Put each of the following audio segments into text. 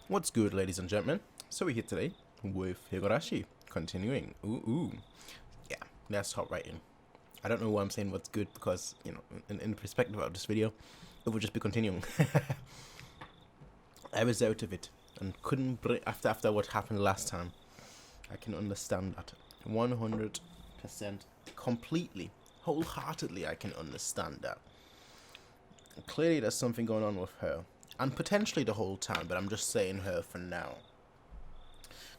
What's good, ladies and gentlemen? So we're here today with Higurashi. Continuing. Ooh. Yeah, that's hot writing. I don't know why I'm saying what's good because, in perspective of this video, it would just be continuing. I was out of it and couldn't bring, after what happened last time. I can understand that. 100%, completely, wholeheartedly, I can understand that. Clearly there's something going on with her. And potentially the whole time, but I'm just saying her for now.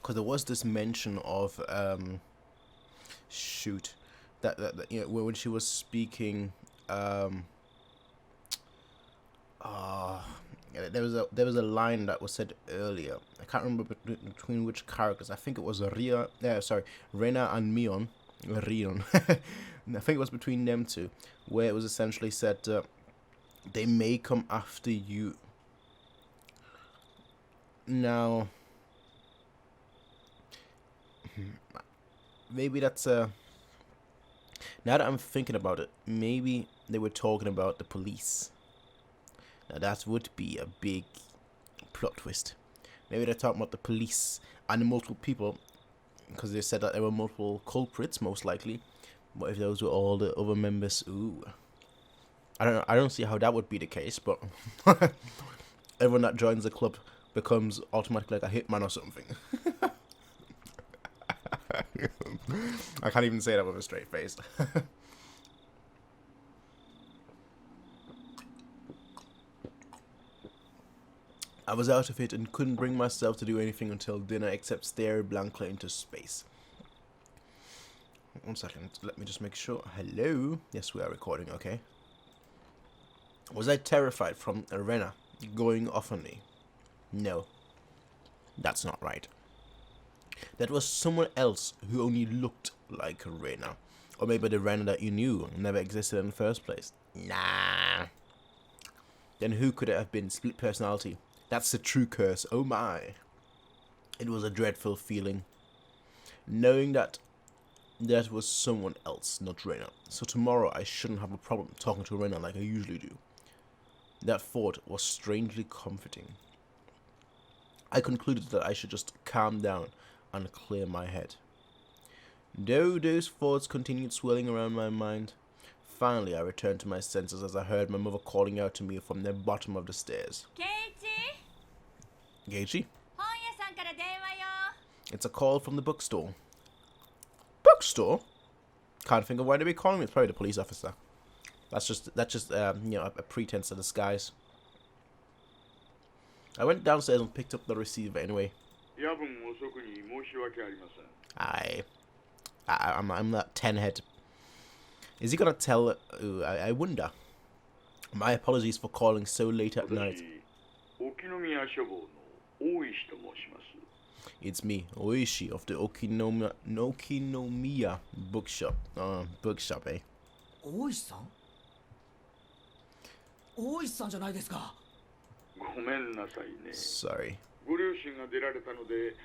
Because there was this mention of, when she was speaking, there was a line that was said earlier. I can't remember between which characters. I think it was Rena and Mion. Rion. I think it was between them two, where it was essentially said, they may come after you. Now, maybe that's now that I'm thinking about it, maybe they were talking about the police. Now that would be a big plot twist. Maybe they're talking about the police and the multiple people, because they said that there were multiple culprits, most likely. What if those were all the other members? Ooh, I don't see how that would be the case, but everyone that joins the club becomes automatically like a hitman or something. I can't even say that with a straight face. I was out of it and couldn't bring myself to do anything until dinner except stare blankly into space. 1 second, let me just make sure. Hello? Yes, we are recording, okay. Was I terrified from Rena going off on me? No. That's not right. That was someone else who only looked like Rena. Or maybe the Rena that you knew never existed in the first place. Nah. Then who could it have been? Split personality. That's the true curse. Oh my. It was a dreadful feeling, knowing that was someone else, not Rena. So tomorrow I shouldn't have a problem talking to Rena like I usually do. That thought was strangely comforting. I concluded that I should just calm down and clear my head. Though those thoughts continued swirling around my mind, finally I returned to my senses as I heard my mother calling out to me from the bottom of the stairs. Geichi? It's a call from the bookstore. Bookstore? Can't think of why they'd be calling me. It's probably the police officer. That's just a pretense of disguise. I went downstairs and picked up the receiver anyway. I'm that 10 head. Is he gonna tell? I wonder. My apologies for calling so late at night. It's me, Oishi of the Okinomiya bookshop. Bookshop, eh? Oishi-san? Oishi-san じゃないですか。ごめんなさいね。 Sorry. ご両親が出られたので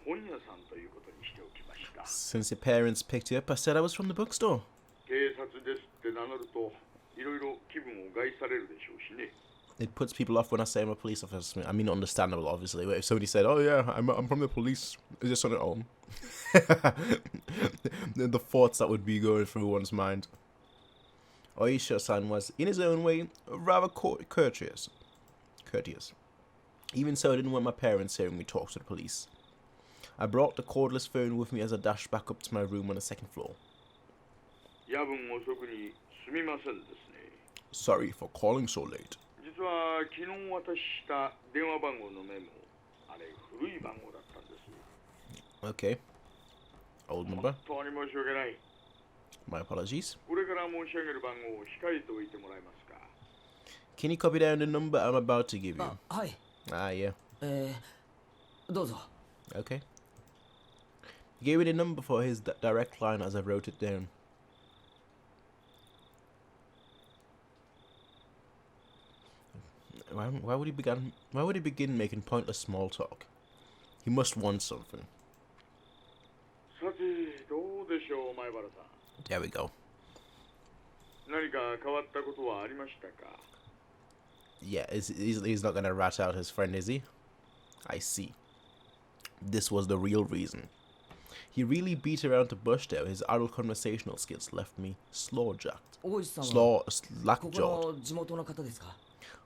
本屋さんということにしておきました。 Since your parents picked you up, I said I was from the bookstore. 警察ですって名乗るといろいろ気分を害されるでしょうしね。 It puts people off when I say I'm a police officer. I mean, understandable, obviously. But if somebody said, "Oh yeah, I'm from the police," is this on it all? The thoughts that would be going through one's mind. Oisha-san was, in his own way, rather courteous. Even so, I didn't want my parents hearing me talk to the police. I brought the cordless phone with me as I dashed back up to my room on the second floor. 夜分遅くにすみませんですね。 Sorry for calling so late. 実は昨日渡した電話番号のメモ、あれ古い番号だったんです。 Okay. Old number. 本当に申し訳ない。 My apologies. これから申し上げる番号を控えておいてもらえますか。 Can you copy down the number I'm about to give you? はい。 Yeah. どうぞ。 Okay. He gave me the number for his direct line as I wrote it down. Why would he begin making pointless small talk? He must want something. さてどうでしょう前原さん。 There we go. 何か変わったことはありましたか。 Yeah, he's not gonna rat out his friend, is he? I see. This was the real reason. He really beat around the bush there. His adult conversational skills left me slaw-jacked. 大石さんは Slaw, ここ slack-jawed. の地元の方ですか？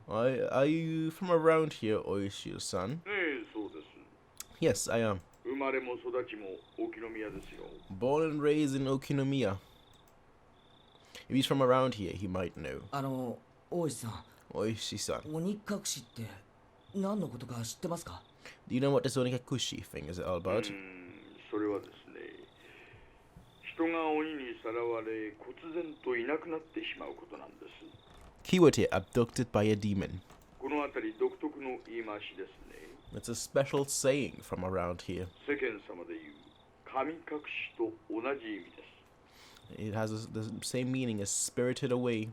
Are you from around here, Oishio-san? ねえ、そうです。 Yes, I am. 生まれも育ちも沖宮ですよ。 Born and raised in Okinomiya. If he's from around here, he might know. 大石さん、 Oishi-san. 鬼隠しって何のことか知ってますか？ Do you know what this Onikakushi thing is all about? それはですね、人が鬼にさらわれ、忽然といなくなってしまうことなんです。 Keyword here, abducted by a demon. この辺り独特の言い回しですね。 It's a special saying from around here. 世間様で言う神隠しと同じ意味です。 It has the same meaning as spirited away.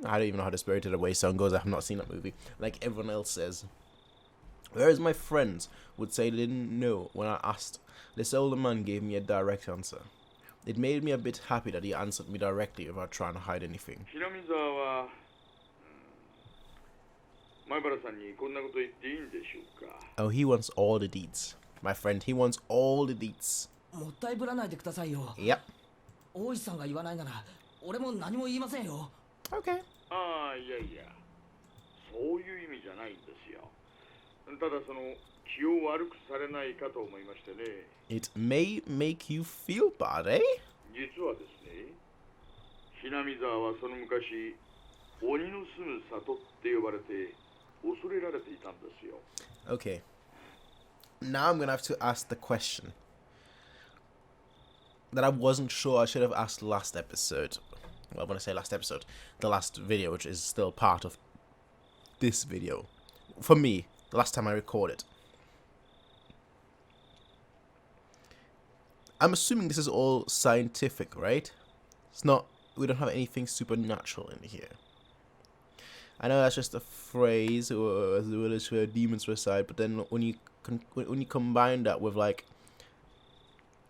I don't even know how the spirited away song goes. I have not seen that movie. Like everyone else says. Whereas my friends would say they didn't know when I asked. This older man gave me a direct answer. It made me a bit happy that he answered me directly without trying to hide anything. 平見沢は、前原さんにこんなこと言っていいんでしょうか。 Oh, he wants all the deeds. My friend, he wants all the deeds. もったいぶらないでくださいよ。 Yep. 大石さんが言わないなら俺も何も言いませんよ。 Okay. ああ、いやいや、そういう意味じゃないんですよ。ただその気を悪くされないかと思いましてね。 It may make you feel bad, eh? 実はですね、ひなみ沢はその昔、鬼の住む里って呼ばれて恐れられていたんですよ。 Okay. Now I'm gonna have to ask the question that I wasn't sure I should have asked last episode. Well, when I say last episode, the last video, which is still part of this video. For me, the last time I recorded. I'm assuming this is all scientific, right? It's not, we don't have anything supernatural in here. I know that's just a phrase, or as the village where demons reside, but then when you combine that with like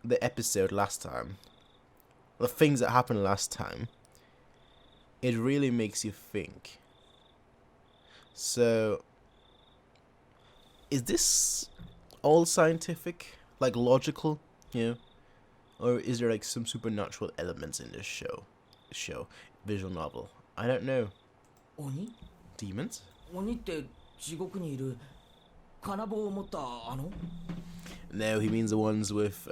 the episode last time, the things that happened last time, it really makes you think. So, is this all scientific, like logical, you know, or is there like some supernatural elements in this visual novel? I don't know. 鬼？ Demons? 鬼って地獄にいる金棒を持ったNo, he means the ones with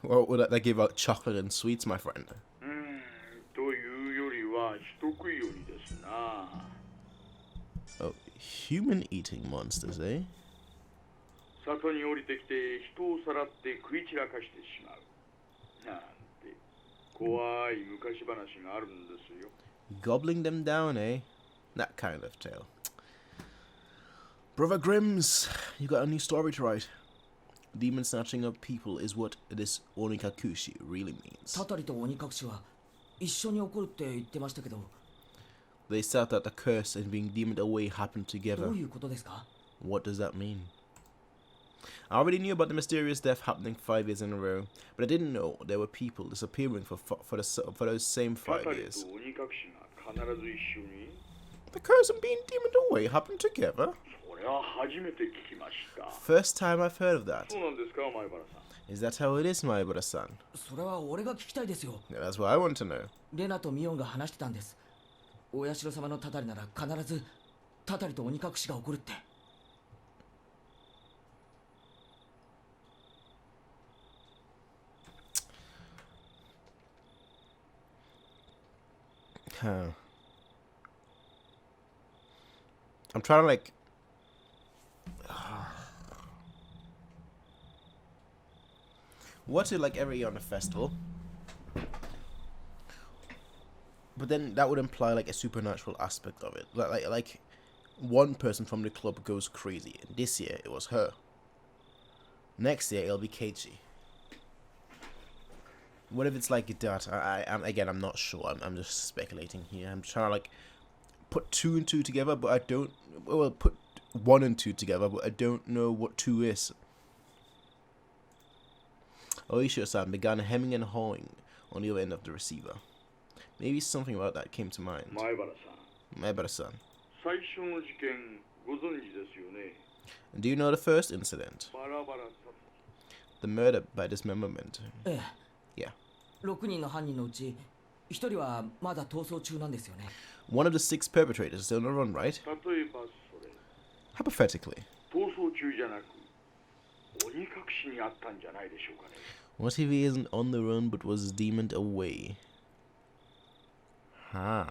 well, that give out chocolate and sweets, my friend. というよりは人食い鬼ですな。 Oh, human eating monsters, eh? 里に降りてきて人をさらって食い散らかしてしまう。なんて怖い昔話があるんですよ。 Gobbling them down, eh? That kind of tale. Brother Grimms, you got a new story to write. Demon snatching up people is what this Onikakushi really means. たたりと鬼隠しは一緒に起こるって言ってましたけど、 They said that the curse and being demoned away happened ど together. ういうことですか？ What does that mean? I already knew about the mysterious death happening 5 years in a row, but I didn't know there were people disappearing for those same た 5たり years. と鬼隠しが必ず一緒に。 The curse and being demoned away happened together? それは初めて聞きました。 First time I've heard of that. そうなんですか、前原さん。 Is that how it is, my brother-san? それは俺が聞きたいですよ。 Yeah, that's what I want to know. レナとミオンが話してたんです。お社様のたたりなら必ずたたりと鬼隠しが起こるって。 Huh. I'm trying to like... What's it like every year on a festival? But then that would imply like a supernatural aspect of it. Like one person from the club goes crazy. And this year it was her. Next year it'll be Keiichi. What if it's like that? I'm not sure. I'm just speculating here. I'm trying to like put 2 and 2 together, but I don't. Well, put 1 and 2 together, but I don't know what 2 is. Oishio-san began hemming and hawing on the other end of the receiver. Maybe something about that came to mind. 前原さん。 My brother-san. 最初の事件ご存知ですよね。 Do you know the first incident? バラバラ殺 The murder by dismemberment. ええ Yeah. 6人の犯人のうち1人はまだ逃走中なんですよね。 One of the 6 perpetrators is still on the run, right? 例えばそれ Hypothetically. 逃走中じゃなく鬼隠しにあったんじゃないでしょうかね。 What if he isn't on the run but was demoned away? Huh.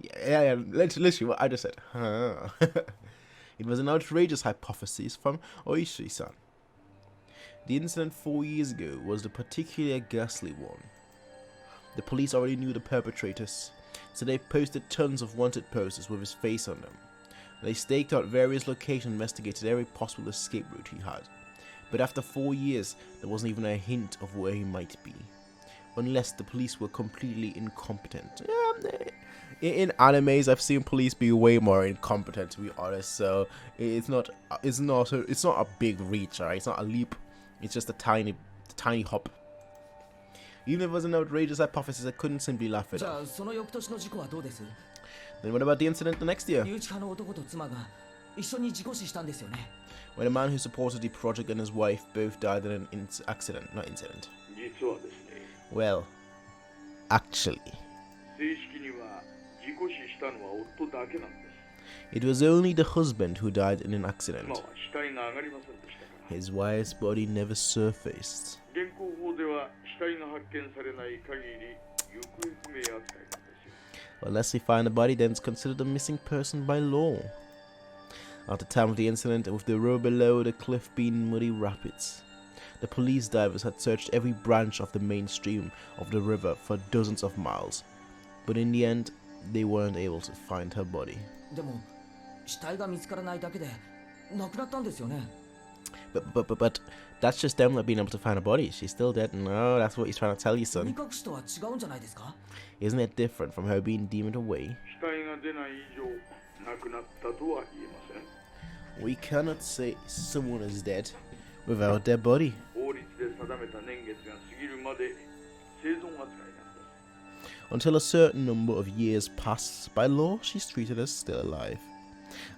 Yeah, literally what I just said. Huh. It was an outrageous hypothesis from Oishi-san. The incident 4 years ago was the particularly ghastly one. The police already knew the perpetrators, so they posted tons of wanted posters with his face on them. They staked out various locations and investigated every possible escape route he had. But after 4 years, there wasn't even a hint of where he might be. Unless the police were completely incompetent. In animes, I've seen police be way more incompetent, to be honest. So it's not a big reach, alright? It's not a leap. It's just a tiny hop. Even if it was an outrageous hypothesis, I couldn't simply laugh it じゃ off. あその翌年の事故はどうです Then what about the incident the next year? 誘致派の男と妻が一緒に事故死したんですよね。 When a man who supported the project and his wife both died in an accident. Not incident. 実はですね、 Well, actually, 正式には事故死したのは夫だけなんです。 it was only the husband who died in an 妻 accident. は死体が上がりませんでしたから。 His wife's body never surfaced. 現行法では死体が発見されない限り行方不明扱いなんですよ。 Unless they find the body, then it's considered a missing person by law. At the time of the incident, with the road below the cliff being muddy rapids, the police divers had searched every branch of the main stream of the river for dozens of miles, but in the end, they weren't able to find her body. でも死体が見つからないだけで亡くなったんですよね。 But that's just them not being able to find a body. She's still dead. No, that's what he's trying to tell you, 鬼 son. 隠しとは違うんじゃないですか Isn't it different from her being demoned away? 死体が出ない以上亡くなったとは言えません。 We cannot say someone is dead without their body. 法律で定めた年月が過ぎるまで生存扱いなんです。 Until a certain number of years pass, by law, she's treated as still alive.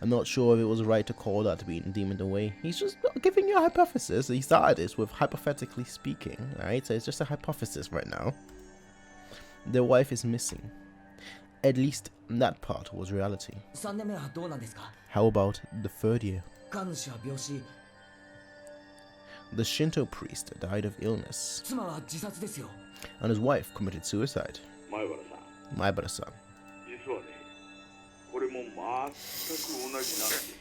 I'm not sure if it was right to call that being demoned away. He's just giving you a hypothesis. He started this with hypothetically speaking, right? So it's just a hypothesis right now. Their wife is missing. At least that part was reality. 3年目はどうなんですか How about the third year? 神主は病死、 The Shinto priest died of illness, 妻は自殺ですよ。 and his wife committed suicide. 前原さん、 Maibara-san. 実はね、これも全く同じなんですよ。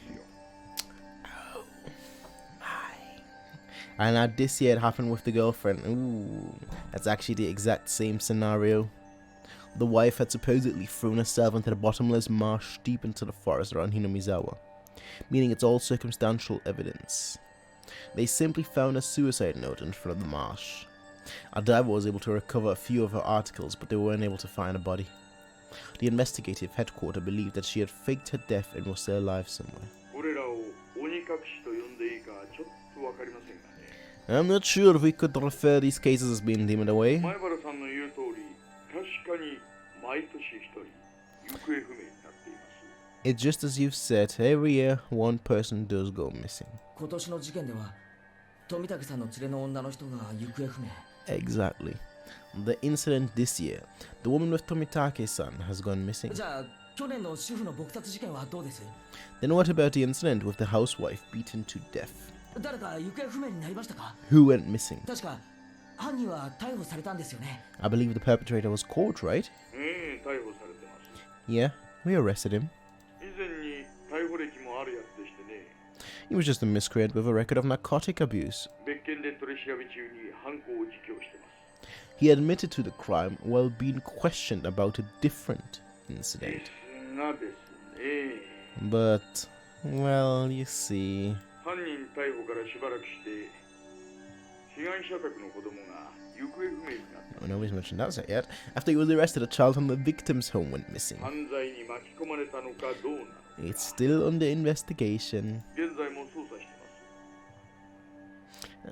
And now this year it happened with the girlfriend. Ooh, that's actually the exact same scenario. The wife had supposedly thrown herself into the bottomless marsh deep into the forest around Hinamizawa, meaning it's all circumstantial evidence. They simply found a suicide note in front of the marsh. A diver was able to recover a few of her articles, but they weren't able to find a body. The investigative headquarters believed that she had faked her death and was still alive somewhere. これらを鬼隠しと呼んでいいかちょっとわかりませんがね。 I'm not sure if we could refer these cases as being demoned away. 前原さんの言う通り、確かに毎年一人行方不明になっています。 It's just as you've said, every year one person does go missing. 今年の事件では富武さんの連れの女の人が行方不明。 Exactly. The incident this year, the woman with Tomitake-san has gone missing. じゃあ去年の主婦の撲殺事件はどうです Then what about the incident with the housewife beaten to death? 誰か行方不明になりましたか Who went missing? 確か犯人は逮捕されたんですよね。 I believe the perpetrator was caught, right? ええ、逮捕されてます。 Yeah, we arrested him. 以前に逮捕歴もあるやつでしてね、 He was just a miscreant with a record of narcotic abuse. 別件で取り調べ中に犯行を自供してます。 He admitted to the crime while being questioned about a different で incident. すがですね、 But, well, you see... 犯人逮捕からしばらくして被害者宅の子供が行方不明になって Oh, nobody's mentioned that yet. After he was arrested, a child from the victim's home went missing. 犯罪に巻き込まれたのかどうなのか It's still under investigation 現在も捜査して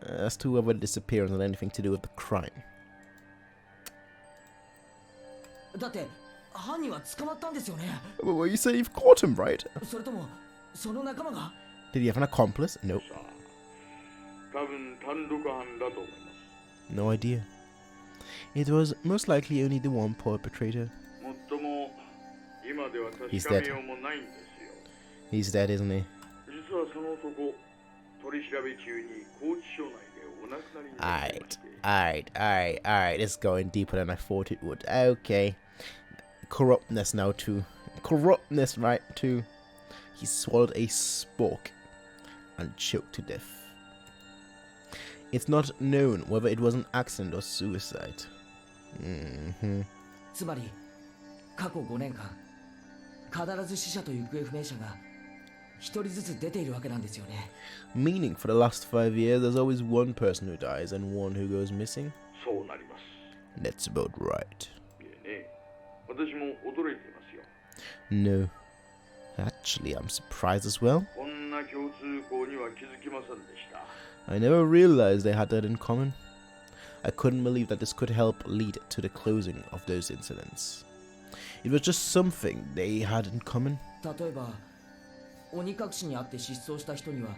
ます as to whether the disappearance had anything to do with the crime. だって犯人は捕まったんですよね。 Well, you say you've caught him, right? それともその仲間が。 Did he have an accomplice? Nope. さあ、多分単独犯だと思います。 No idea. It was most likely only the one perpetrator. もっとも今では確 He's か dead. めようもないんですよ。 He's dead, isn't he? 実はその男、取り調べ中に拘置所内でお亡くなりになっていまして。 Alright. It's going deeper than I thought it would. Okay. Corruptness now, too. Corruptness, right, too. He swallowed a spork and choked to death. It's not known whether it was an accident or suicide. つまり過去5年間必ず死者と行方不明者が一人ずつ出ているわけなんですよね。 Meaning, for the last 5 years, there's always one person who dies and one who goes missing. そうなります。 That's about right. いえね、私も驚いていますよ。 No. Actually, I'm surprised as well. こんな共通項には気づきませんでした。 I never realized they had that in common. I couldn't believe that this could help lead to the closing of those incidents. It was just something they had in common. 例えば鬼隠しにあって失踪した人には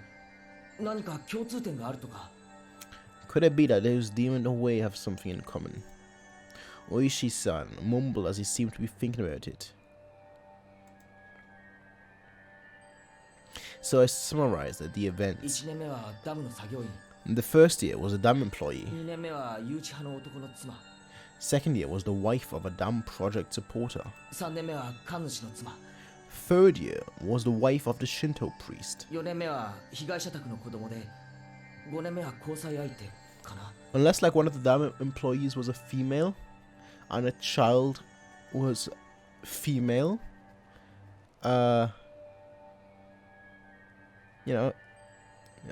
何か共通点があるとか。 Could it be that those demon away have something in common? Oishi-san mumbled as he seemed to be thinking about it. So I summarized the events. 1年目はダムの作業員、 The first year was a dam employee. 2年目は誘致派の男の妻、 Second year was the wife of a dam project supporter. 3年目は神主の妻、 Third year was the wife of the Shinto priest. 4年目は被害者宅の子供で、5年目は交際相手かな。 Unless like one of the dam employees was a female and a child was female, you know,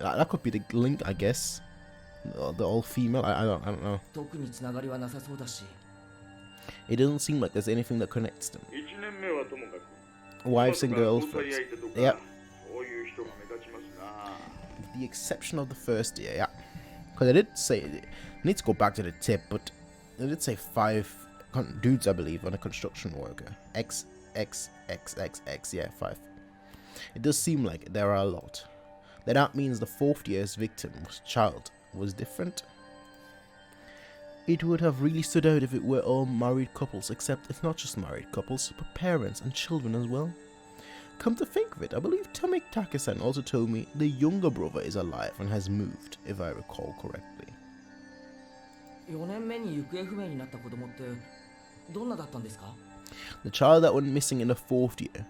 that could be the link, I guess. The all female. I don't know. 特につながりはなさそうだし。 It doesn't seem like there's anything that connects them. 1年目はともかく、 Wives and 交 girlfriends. 際相手とか、 Yep. そういう人が目立ちますな。 The exception of the first year, yeah. Because I did say, I need to go back to the tip, but I did say 5 dudes, I believe, on a construction worker. X, yeah, 5. It does seem like there are a lot. Then that means the 4th year's victim's child was different. It would have really stood out if it were all married couples, except it's not just married couples, but parents and children as well. Come to think of it, I believe Take-san also told me the younger brother is alive and has moved, if I recall correctly. 4年目に行方不明になった子供ってどんなだったんですか？ The child that went missing in the 4th year.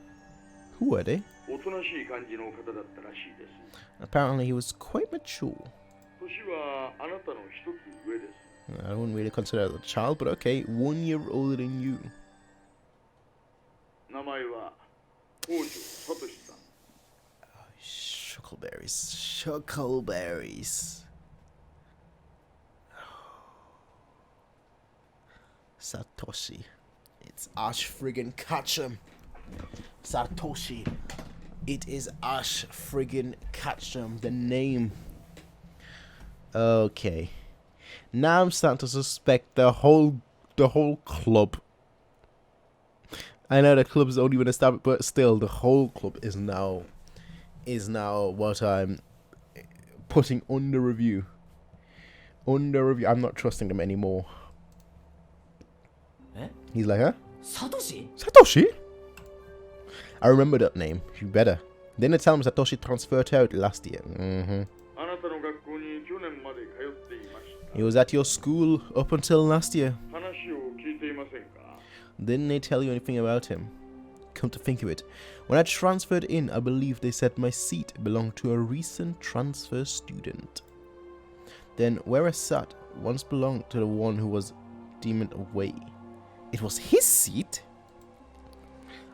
Who were they? おとなしい感じの方だったらしいです。 Apparently he was quite mature. 年はあなたの一つ上です。 I wouldn't really consider that a child, but okay, 1 year older than you. 名前は北条聡さん。 Shuckleberries. Satoshi. It's Ash friggin' Ketchum. Satoshi. It is Ash friggin' Ketchum, the name. Okay. Now I'm starting to suspect the whole club. I know the club's only been established, but still, the whole club is now what I'm putting under review. Under review. I'm not trusting them anymore. Eh? He's like, huh? Satoshi? Satoshi? I remember that name. You better. Didn't tell me Satoshi transferred out last year. あなたの学校に去年まで通っていました。 He was at your school up until last year. 話を聞いていませんか？ Didn't they tell you anything about him? Come to think of it, when I transferred in, I believe they said my seat belonged to a recent transfer student. Then where I sat once belonged to the one who was deemed away. It was his seat?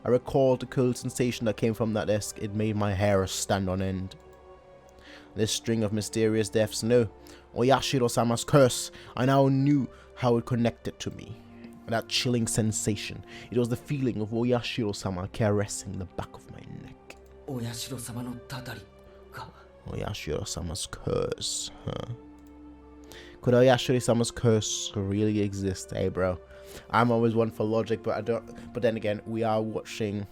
I recalled the cold sensation that came from that desk. It made my hair stand on end. This string of mysterious deaths, no, Oyashiro-sama's curse, I now knew how it connected to me. That chilling sensation, it was the feeling of Oyashiro-sama caressing the back of my neck. お社様のたたりか。 Oyashiro-sama's curse, huh? Could Oyashiri-sama's curse really exist? Hey, bro. I'm always one for logic, but I don't. But then again, we're watching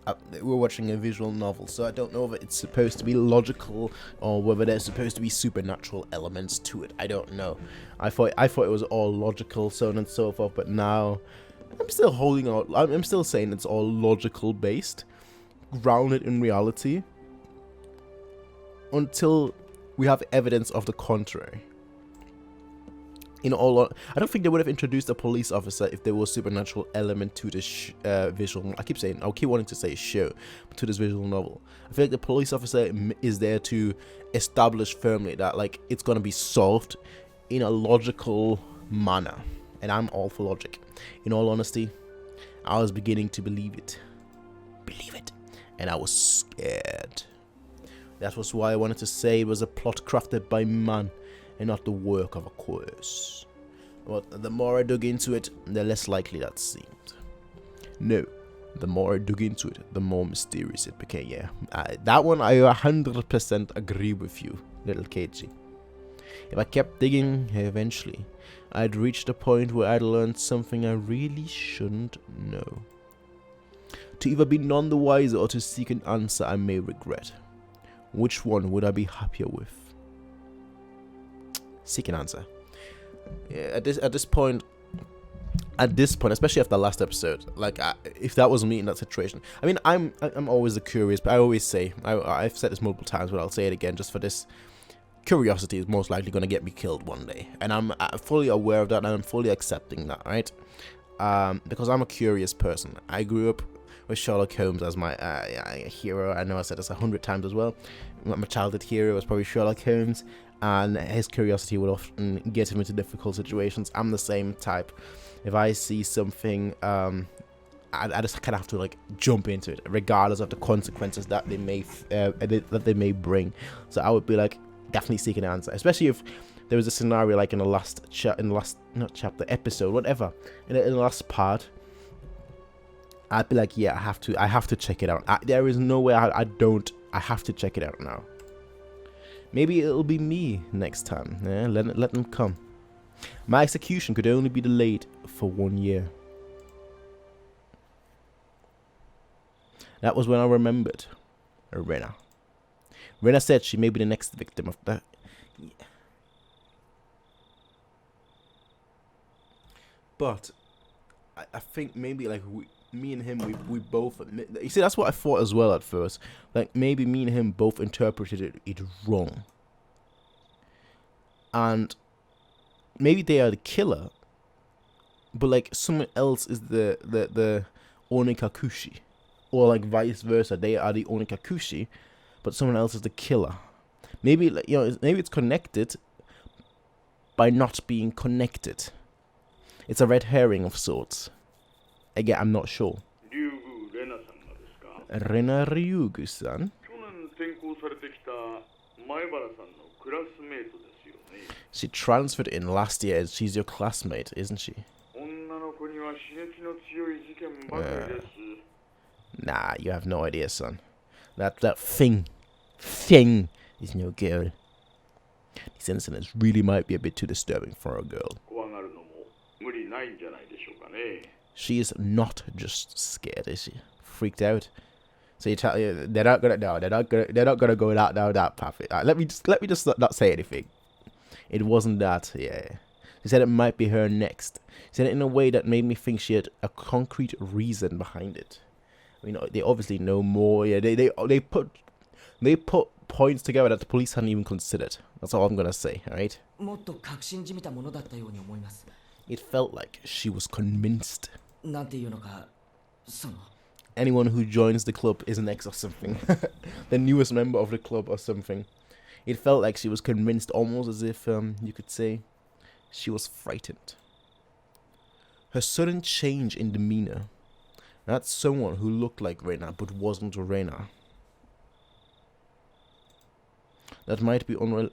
a visual novel, so I don't know if it's supposed to be logical or whether there's supposed to be supernatural elements to it. I don't know. I thought it was all logical, so on and so forth, but now I'm still holding out. I'm still saying it's all logical based, grounded in reality, until we have evidence of the contrary. I don't think they would have introduced a police officer if there was a supernatural element to this visual. I keep wanting to say show, to this visual novel. I feel like the police officer is there to establish firmly that like it's gonna be solved in a logical manner, and I'm all for logic. In all honesty, I was beginning to believe it, and I was scared. That was why I wanted to say it was a plot crafted by man and not the work of a curse. But the more I dug into it, the less likely that seemed. No, the more I dug into it, the more mysterious it became. Yeah, that one I 100% agree with you, little Keiji. If I kept digging, eventually, I'd reach the point where I'd learned something I really shouldn't know. To either be none the wiser or to seek an answer I may regret. Which one would I be happier with? Seek an answer. Yeah, at this point, especially after the last episode, like if that was me in that situation, I mean, I'm always the curious, but I always say, I've said this multiple times, but I'll say it again just for this. Curiosity is most likely going to get me killed one day, and I'm fully aware of that, and I'm fully accepting that, right? Because I'm a curious person. I grew up with Sherlock Holmes as my hero. I know I said this 100 times as well. My childhood hero was probably Sherlock Holmes, and his curiosity would often get him into difficult situations. I'm the same type. If I see something, I just kind of have to like jump into it, regardless of the consequences that they may bring. So I would be like definitely seek an answer, especially if there was a scenario like in the last episode, whatever, in the last part. I'd be like, yeah, I have to check it out. There is no way I have to check it out now. Maybe it'll be me next time. Yeah, let them come. My execution could only be delayed for 1 year. That was when I remembered Rena. Rena said she may be the next victim of that. Yeah. But I think maybe like me and him, we both admit that. You see, that's what I thought as well at first. Like maybe me and him both interpreted it wrong. And maybe they are the killer, but like someone else is the Onikakushi, or like vice versa. They are the Onikakushi, but someone else is the killer. Maybe like maybe it's connected by not being connected. It's a red herring of sorts. Again, I'm not sure. Rena Ryugu-san? She transferred in last year and she's your classmate, isn't she? Nah, you have no idea, son. That thing is no girl. These incidents really might be a bit too disturbing for a girl. She is not just scared, is she? Freaked out. So you tell you they're not gonna go down that path. Let me just not say anything. It wasn't that. Yeah. She said it might be her next. She said it in a way that made me think she had a concrete reason behind it. I mean, they obviously know more. Yeah, they put points together that the police hadn't even considered. That's all I'm gonna say. All right. It felt like she was convinced. Anyone who joins the club is an ex or something. The newest member of the club or something. It felt like she was convinced, almost as if you could say she was frightened. Her sudden change in demeanor. That's someone who looked like Rena but wasn't Rena. That might be unreal.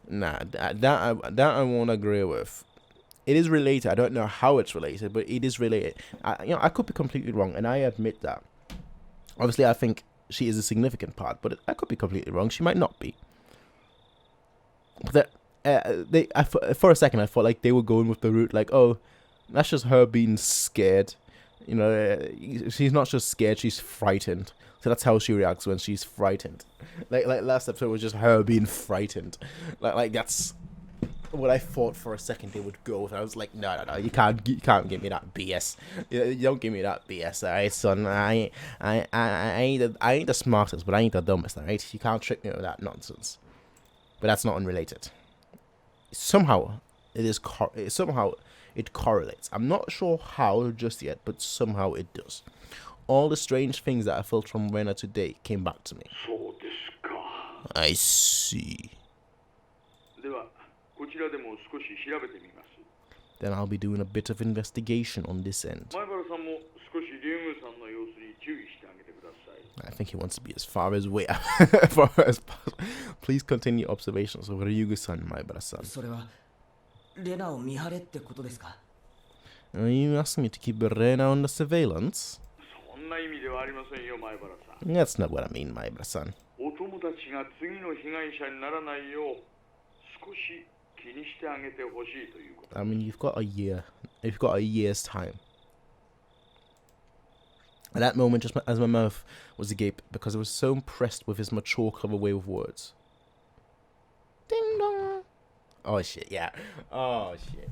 Nah, that I won't agree with. It is related. I don't know how it's related, but it is related. I could be completely wrong, and I admit that. Obviously, I think she is a significant part, but I could be completely wrong. She might not be. But for a second, I felt like they were going with the route like, oh, that's just her being scared. You know, she's not just scared, she's frightened. So that's how she reacts when she's frightened. Like last episode was just her being frightened. Like that's what I thought for a second they would go with. I was like, no, you can't give me that BS. You don't give me that BS, alright, son. I ain't the smartest, but I ain't the dumbest, alright. You can't trick me with that nonsense. But that's not unrelated. Somehow it correlates. I'm not sure how just yet, but somehow it does. All the strange things that I felt from Rena today came back to me. そうですか。 I see. ではこちらでも少し調べてみます。 Then I'll be doing a bit of investigation on this end. 前原さんも少しリュウグさんの様子に注意してあげてください。 I think he wants to be as far as possible. Please continue observations of Ryugu-san, my brother-san. それはレナを見張れってことですか？ Are you asking me to keep Rena under surveillance? そんな意味ではありませんよ、前原さん。 That's not what I mean, my brother-san. お友達が次の被害者にならないよう少し気にしてあげてほしいということ。 I mean, you've got a year. You've got a year's time. At that moment, just as my mouth was agape, because I was so impressed with his mature, clever way with words. Ding dong. Oh shit! Yeah. Oh shit.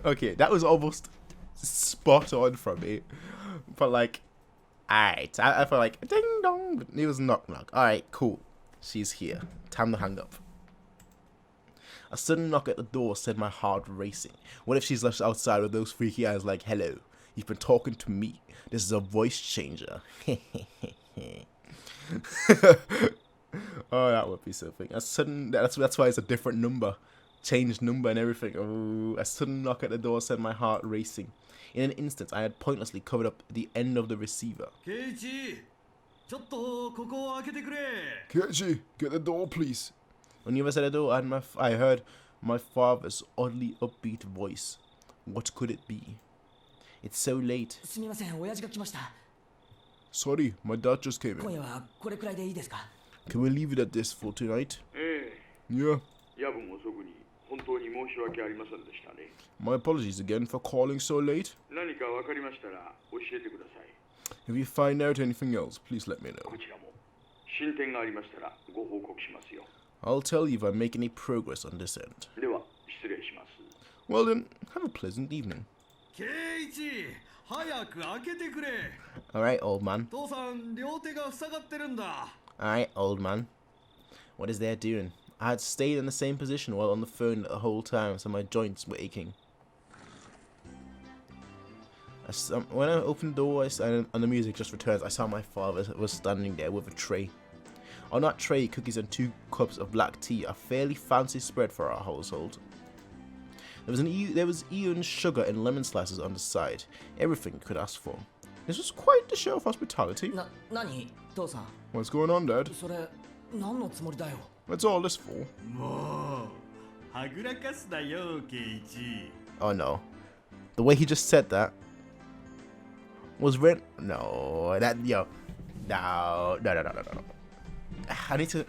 Okay, that was almost spot on from me, but like, alright, I felt like ding dong, but it was knock knock. Alright, cool. She's here. Time to hang up. A sudden knock at the door sent my heart racing. What if she's left outside with those freaky eyes like, hello, you've been talking to me. This is a voice changer. Oh, that would be something. That's why it's a different number. Changed number and everything. Oh, a sudden knock at the door sent my heart racing. In an instant, I had pointlessly covered up the end of the receiver. Keiichi, ちょっとここを開けてくれ。 Keiichi, get the door, please. On the other side of the door, I heard my father's oddly upbeat voice. What could it be? It's so late. すみません、親父が来ました。 Sorry, my dad just came 今 in. 夜はこれくらいでいいですか？ Can we leave it at this for tonight? え Yeah. え、夜分遅くに本当に申し訳ありませんでしたね。 My apologies again for calling so late. 何か分かりましたら教えてください。 If you find out anything else, please let me know. こちらも進展がありましたらご報告しますよ。 I'll tell you if I make any progress on this end. では失礼します。 Well then, have a pleasant evening. ケイイチ、早く開けてくれ。 Alright, old man. 父さん、両手が塞がってるんだ。 Alright, old man. What is there doing? I had stayed in the same position while on the phone the whole time, so my joints were aching. When I opened the door and the music just returns, I saw my father was standing there with a tray. On that tray, cookies and 2 cups of black tea, a fairly fancy spread for our household. There was even sugar and lemon slices on the side. Everything you could ask for. This was quite the show of hospitality. 何父さん？ What's going on, Dad? それ何のつもりだよ？ What's all this for? もう、はぐらかすなよ、ケイイチ。 Oh no. The way he just said that was No, no. I need to.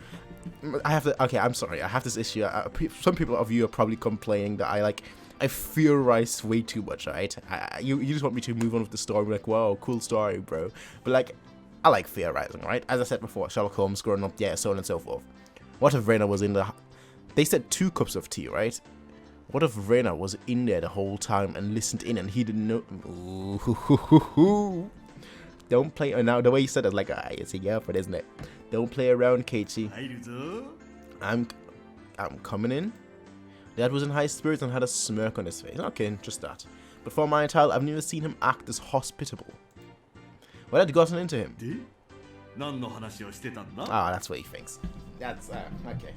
Okay, I'm sorry. I have this issue. Some people of you are probably complaining that I theorize way too much, right? You just want me to move on with the story, like, wow, cool story, bro. But like, I like theorizing, right? As I said before, Sherlock Holmes growing up, yeah, so on and so forth. What if Rena was in the? They said 2 cups of tea, right? What if Rena was in there the whole time and listened in and he didn't know? Ooh. Don't play. Now the way you said it, like, it's a girlfriend, isn't it? Don't play around, Keiichi. 入るぞ。 I'm coming in. Dad was in high spirits and had a smirk on his face. Okay, just that. But for my child, I've never seen him act as hospitable. What had gotten into him? で、何の話をしてたんだ？ Ah, that's what he thinks. That's okay.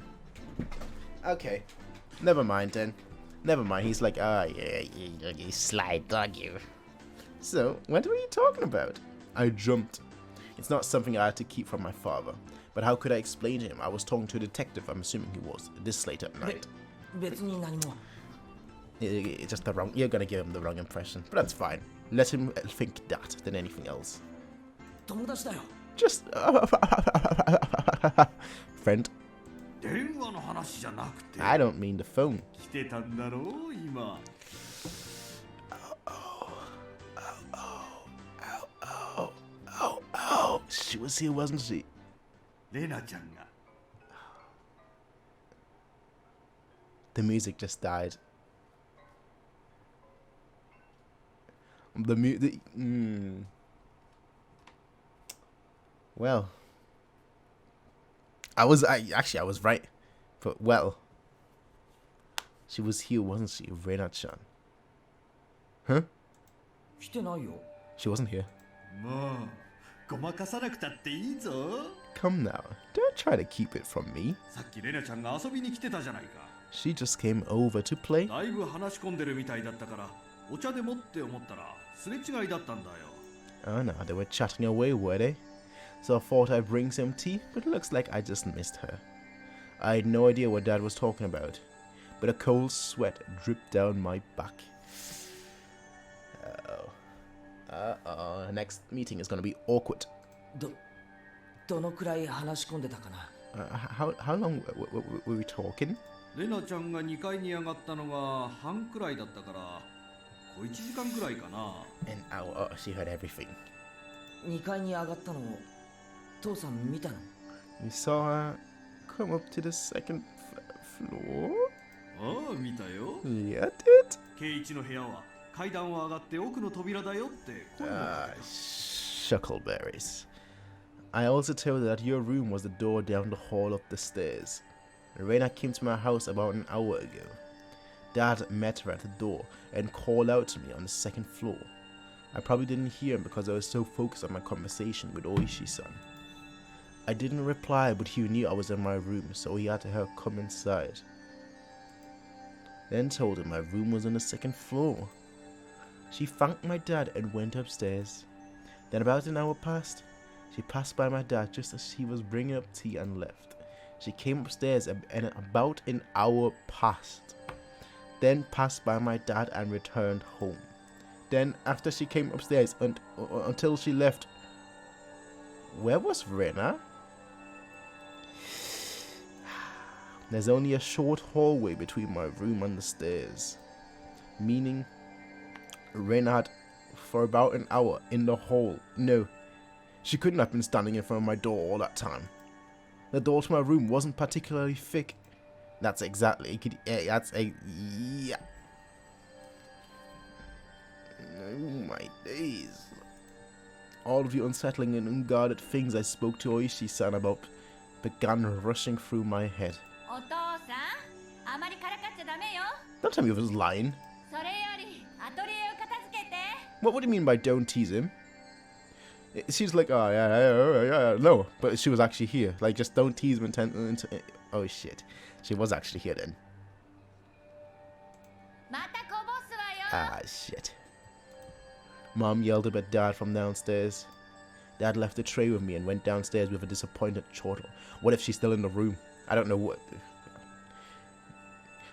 Okay, never mind then. Never mind. He's like, yeah, you sly dog, you. So, what were you talking about? I jumped. It's not something I had to keep from my father. But how could I explain to him? I was talking to a detective, I'm assuming he was, this late at night. 別に何も。 It's just the wrong. You're gonna give him the wrong impression, but that's fine. Let him think that than anything else. 友達だよ。Just friend. 電話の話じゃなくて I don't mean the phone. 来てたんだろう今 Oh, she was here, wasn't she? レナちゃんが The music just died. Well, I was right, but well, she was here, wasn't she, Reina-chan? Huh? 来てないよ。 She wasn't here. もうごまかさなくたっていいぞ Come now, don't try to keep it from me. さっきレナちゃんが遊びに来てたじゃないか She just came over to play. だいぶ話し込んでるみたいだったからお茶でもって思ったらすれ違いだったんだよ Oh no, they were chatting away, were they? So I thought I'd bring some tea, but it looks like I just missed her. I had no idea what Dad was talking about, but a cold sweat dripped down my back. Next meeting is gonna be awkward. どのくらい話し込んでたかな。 How long were we talking? レナちゃんが2階に上がったのが半くらいだったから小1時間くらいかな An hour. She heard everything. 2階に上がったのを父さん見たの。 You saw her come up to the second floor? ああ見たよ Yeah, did. 圭一の部屋は階段を上がって奥の扉だよって声をかけた Shuckleberries. I also told her that your room was the door down the hall up the stairs. Reina came to my house about an hour ago. Dad met her at the door and called out to me on the second floor. I probably didn't hear him because I was so focused on my conversation with Oishi-san. I didn't reply, but he knew I was in my room, so he had to help come inside. Then told him my room was on the second floor. She thanked my dad and went upstairs. Then about an hour passed. She passed by my dad just as he was bringing up tea and left. She came upstairs and about an hour passed. Then passed by my dad and returned home. Then after she came upstairs until she left. Where was Rena? There's only a short hallway between my room and the stairs. Meaning Rena had for about an hour in the hall. No, she couldn't have been standing in front of my door all that time. The door to my room wasn't particularly thick. That's exactly. Yeah. Oh my days. All of the unsettling and unguarded things I spoke to Oishi-san about began rushing through my head. お父さん、あまりからかっちゃダメよ。 Don't tell me I was lying. それよりアトリエを片付けて。 What do you mean by don't tease him? She's like, oh yeah, no, but she was actually here. Like, just don't tease him oh shit, she was actually here then. またこぼすわよ。 Ah shit. Mom yelled up at Dad from downstairs. Dad left the tray with me and went downstairs with a disappointed chortle. What if she's still in the room? I don't know what.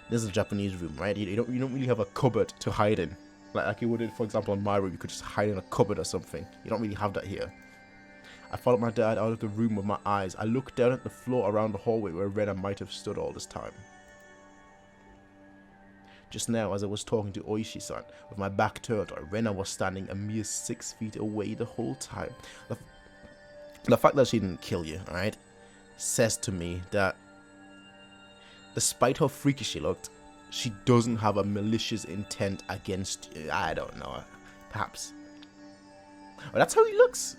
This is a Japanese room, right? You don't really have a cupboard to hide in. Like you would, for example, in my room, you could just hide in a cupboard or something. You don't really have that here. I followed my dad out of the room with my eyes. I looked down at the floor around the hallway where Rena might have stood all this time. Just now, as I was talking to Oishi-san, with my back turned, Rena was standing a mere 6 feet away the whole time. The fact that she didn't kill you, alright, says to me that despite how freaky she looked, she doesn't have a malicious intent against you. I don't know. Perhaps. Oh, that's how he looks.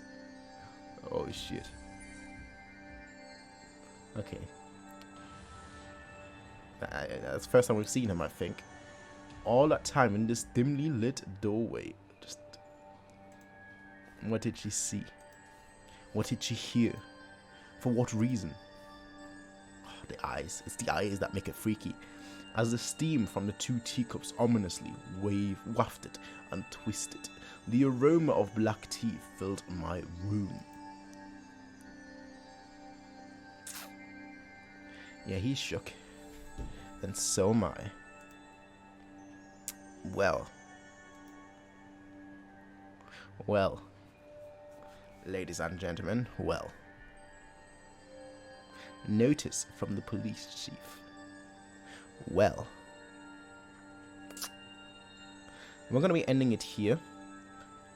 Oh, shit. Okay. That's the first time we've seen him, I think. All that time in this dimly lit doorway. Just. What did she see? What did she hear? For what reason? Oh, the eyes. It's the eyes that make it freaky. As the steam from the 2 teacups ominously wafted and twisted, the aroma of black tea filled my room. Yeah, he's shook. And so am I. Well. ladies and gentlemen. Well, notice from the police chief. Well, we're going to be ending it here.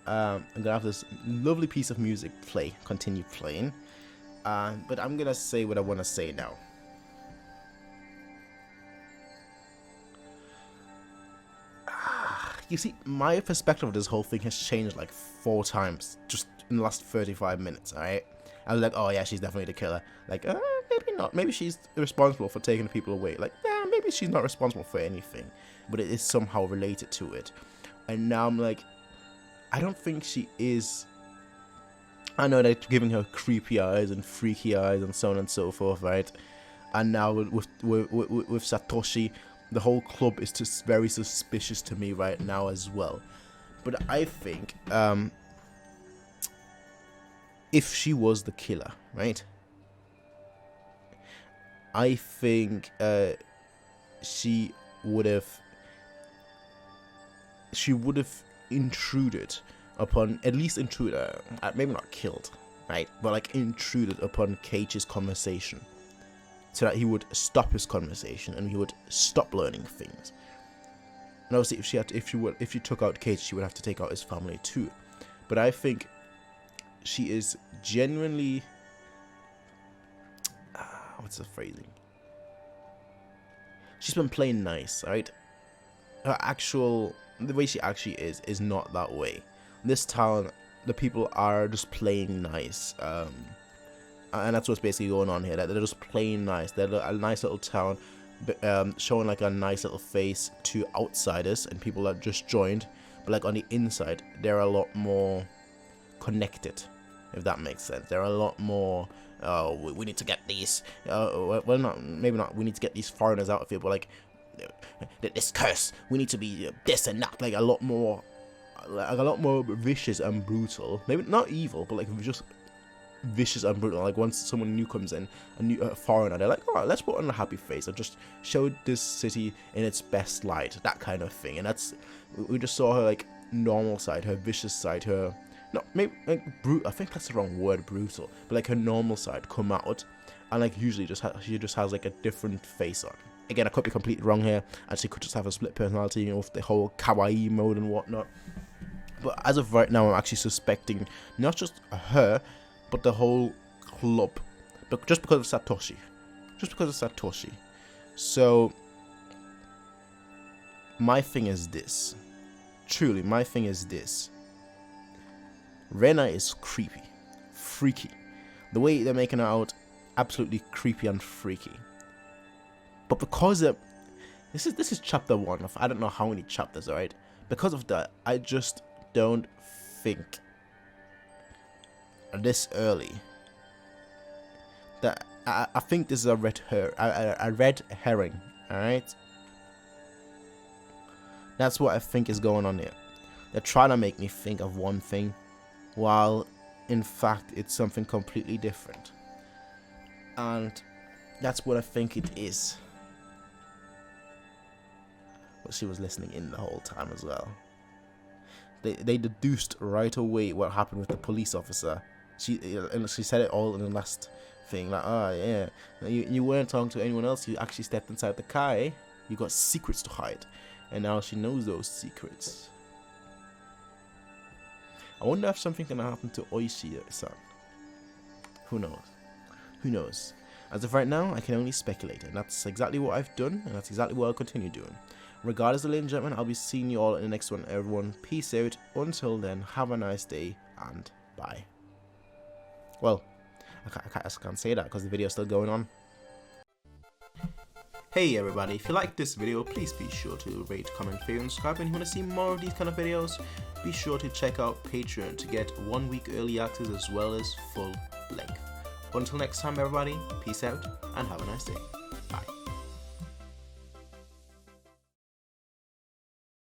I'm going to have this lovely piece of music continue playing. But I'm going to say what I want to say now. You see, my perspective of this whole thing has changed like 4 times just in the last 35 minutes, alright? I was like, oh yeah, she's definitely the killer. Like, maybe not. Maybe she's responsible for taking the people away. Like, maybe she's not responsible for anything. But it is somehow related to it. And now I'm like, I don't think she is. I know they're giving her creepy eyes and freaky eyes and so on and so forth, right? And now with Satoshi, the whole club is just very suspicious to me right now as well. But I think if she was the killer, right? I think she would have intruded upon, maybe not killed, right? But like intruded upon Keiichi's conversation, so that he would stop his conversation and he would stop learning things. And obviously, if she took out Keiichi, she would have to take out his family too. But I think she is genuinely, what's the phrasing? She's been playing nice, right? The way she actually is not that way. This town, the people are just playing nice. And that's what's basically going on here. That they're just playing nice. They're a nice little town, showing like a nice little face to outsiders and people that just joined. But like on the inside, they're a lot more connected, if that makes sense. They're a lot more. We need to get these. Maybe not. We need to get these foreigners out of here. But like this curse, we need to be this and that. Like a lot more vicious and brutal. Maybe not evil, but like just vicious and brutal. Like once someone new comes in, a foreigner, they're like, alright, let's put on a happy face and just show this city in its best light, that kind of thing. And we just saw her like normal side, her vicious side, her maybe like I think that's the wrong word, brutal, but like her normal side come out, and like usually she just has like a different face on. Again, I could be completely wrong here, and she could just have a split personality, with the whole kawaii mode and whatnot. But as of right now, I'm actually suspecting not just her, but the whole club, but just because of Satoshi. So my thing is this. Truly, my thing is this. Rena is creepy, freaky. The way they're making her out, absolutely creepy and freaky. But because of this is chapter 1 of I don't know how many chapters, alright? Because of that, I just don't think this early that I think this is a red herring, alright? That's what I think is going on here. They're trying to make me think of one thing, while in fact it's something completely different. And that's what I think it is. But she was listening in the whole time as well. They deduced right away what happened with the police officer. She said it all in the last thing, like, oh yeah, you weren't talking to anyone else, you actually stepped inside the car, eh? You got secrets to hide. And now she knows those secrets. I wonder if something can happen to Oishi-san. Who knows? As of right now, I can only speculate, and that's exactly what I've done, and that's exactly what I'll continue doing. Regardless, ladies and gentlemen, I'll be seeing you all in the next one. Everyone, peace out. Until then, have a nice day, and bye. Well, I can't say that because the video's still going on. Hey everybody, if you liked this video, please be sure to rate, comment, favorite, and subscribe. And if you want to see more of these kind of videos, be sure to check out Patreon to get 1 week early access as well as full length. Until next time everybody, peace out and have a nice day.